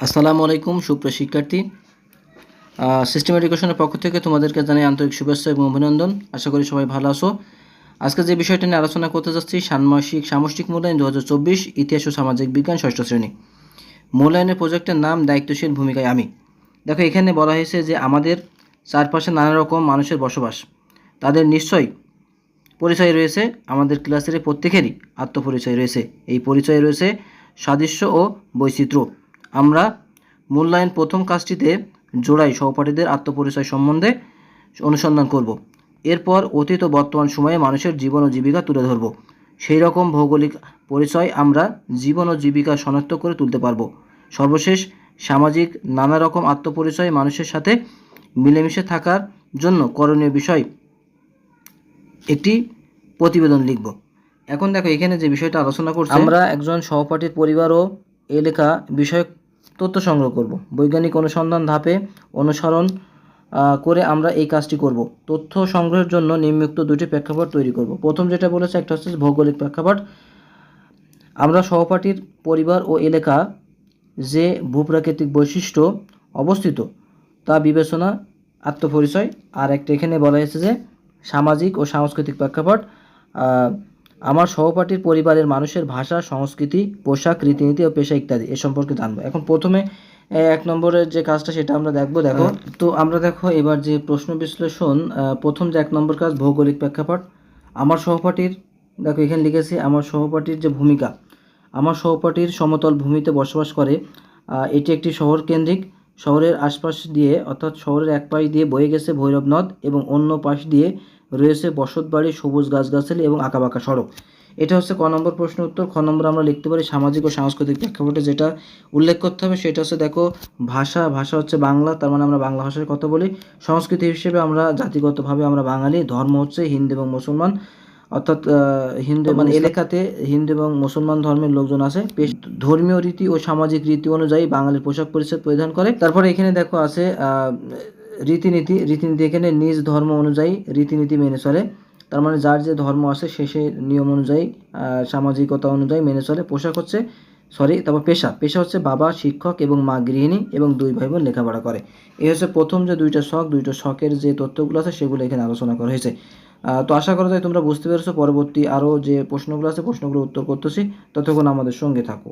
আসসালামু আলাইকুম সুপ্রিয় শিক্ষার্থী। সিস্টেম এডুকেশনের পক্ষ থেকে তোমাদেরকে জানাই আন্তরিক শুভেচ্ছা এবং অভিনন্দন। আশা করি সবাই ভালো আছো। আজকে যে বিষয়টা নিয়ে আলোচনা করতে যাচ্ছি, ষান্মাসিক সামষ্টিক মূল্যায়ন 2024, ইতিহাস ও সামাজিক বিজ্ঞান 6ষ্ঠ শ্রেণী। মূল্যায়নের প্রজেক্টের নাম দায়িত্বশীল ভূমিকায় আমি। দেখো, এখানে বলা হয়েছে যে আমাদের চারপাশে নানা রকম মানুষের বসবাস, তাদের নিশ্চয়ই পরিচয় রয়েছে। আমাদের ক্লাসের প্রত্যেকেরই আত্মপরিচয় রয়েছে। এই পরিচয় রয়েছে সাদৃশ্য ও বৈচিত্র্য। আমরা মূল্যায়ন প্রথম কাজটিতে জোড়াই সহপাঠীদের আত্মপরিচয় সম্বন্ধে অনুসন্ধান করব। এরপর অতীত ও বর্তমান সময়ে মানুষের জীবন ও জীবিকা তুলে ধরব। সেই রকম ভৌগোলিক পরিচয় আমরা জীবন ও জীবিকা শনাক্ত করে তুলতে পারব। সর্বশেষ সামাজিক নানা রকম আত্মপরিচয় মানুষের সাথে মিলেমিশে থাকার জন্য করণীয় বিষয় একটি প্রতিবেদন লিখব। এখন দেখো, এখানে যে বিষয়টা আলোচনা করছি, আমরা একজন সহপাঠীর পরিবার ও এলাকা বিষয়ক তথ্য সংগ্রহ করব। বৈজ্ঞানিক অনুসন্ধান ধাপে অনুসরণ করে আমরা এই কাজটি করব। তথ্য সংগ্রহের জন্য নিম্নোক্ত দুটি প্রেক্ষাপট তৈরি করব। প্রথম যেটা বলেছে, একটা হচ্ছে ভৌগোলিক প্রেক্ষাপট। আমরা সহপাঠীর পরিবার ও এলাকা যে ভূপ্রাকৃতিক বৈশিষ্ট্য অবস্থিত তা বিবেচনা আত্মপরিচয়। আর একটা এখানে বলা হয়েছে যে সামাজিক ও সাংস্কৃতিক প্রেক্ষাপট। আমার সহপাঠীর পরিবারের মানুষের ভাষা, সংস্কৃতি, পোশাক, রীতিনীতি ও পেশা ইত্যাদি এ সম্পর্কে জানবো। এখন প্রথমে 1 নম্বরের যে কাজটা সেটা আমরা দেখো। তো আমরা দেখো এবার যে প্রশ্ন বিশ্লেষণ, প্রথম যে 1 নম্বর কাজ, ভৌগোলিক প্রেক্ষাপট। আমার সহপাঠীর, দেখো এখানে লিখেছি আমার সহপাঠীর যে ভূমিকা। আমার সহপাঠীর সমতল ভূমিতে বসবাস করে। এটি একটি শহর কেন্দ্রিক। শহরের আশপাশ দিয়ে, অর্থাৎ শহরের এক পাশ দিয়ে বয়ে গেছে ভৈরব নদ এবং অন্য পাশ দিয়ে রয়েছে বসতবাড়ি, সবুজ গাছগাছালি এবং আঁকাবাঁকা সড়ক। এটা হচ্ছে ক নম্বর প্রশ্ন উত্তর। খ নম্বর আমরা লিখতে পারি সামাজিক ও সাংস্কৃতিক প্রেক্ষাপটে যেটা উল্লেখ করতে হবে সেটা হচ্ছে, দেখো ভাষা হচ্ছে বাংলা, তার মানে আমরা বাংলা ভাষার কথা বলি। সংস্কৃতি হিসেবে আমরা জাতিগতভাবে আমরা বাঙালি। ধর্ম হচ্ছে হিন্দু এবং মুসলমান, অর্থাৎ হিন্দু মানে এলাকাতে হিন্দু এবং মুসলমান ধর্মের লোকজন আছে। ধর্মীয় রীতি ও সামাজিক রীতি অনুযায়ী বাঙালির পোশাক পরিচ্ছদ পরিধান করে। তারপরে এখানে দেখো আছে রীতিনীতি। এখানে নিজ ধর্ম অনুযায়ী রীতিনীতি মেনে চলে। তার মানে যার যে ধর্ম আছে সে নিয়ম অনুযায়ী, সামাজিকতা অনুযায়ী মেনে চলে। পোশাক হচ্ছে তারপর পেশা হচ্ছে বাবা শিক্ষক এবং মা গৃহিণী এবং 2 ভাই বোন লেখাপড়া করে। এই হচ্ছে প্রথম যে দুইটা শখের যে তথ্যগুলো আছে সেগুলো এখানে আলোচনা করা হয়েছে। তো আশা করা যায় তোমরা বুঝতে পেরেছো। পরবর্তী আরও যে প্রশ্নগুলো আছে প্রশ্নগুলো উত্তর করতেছি, ততক্ষণ আমাদের সঙ্গে থাকো।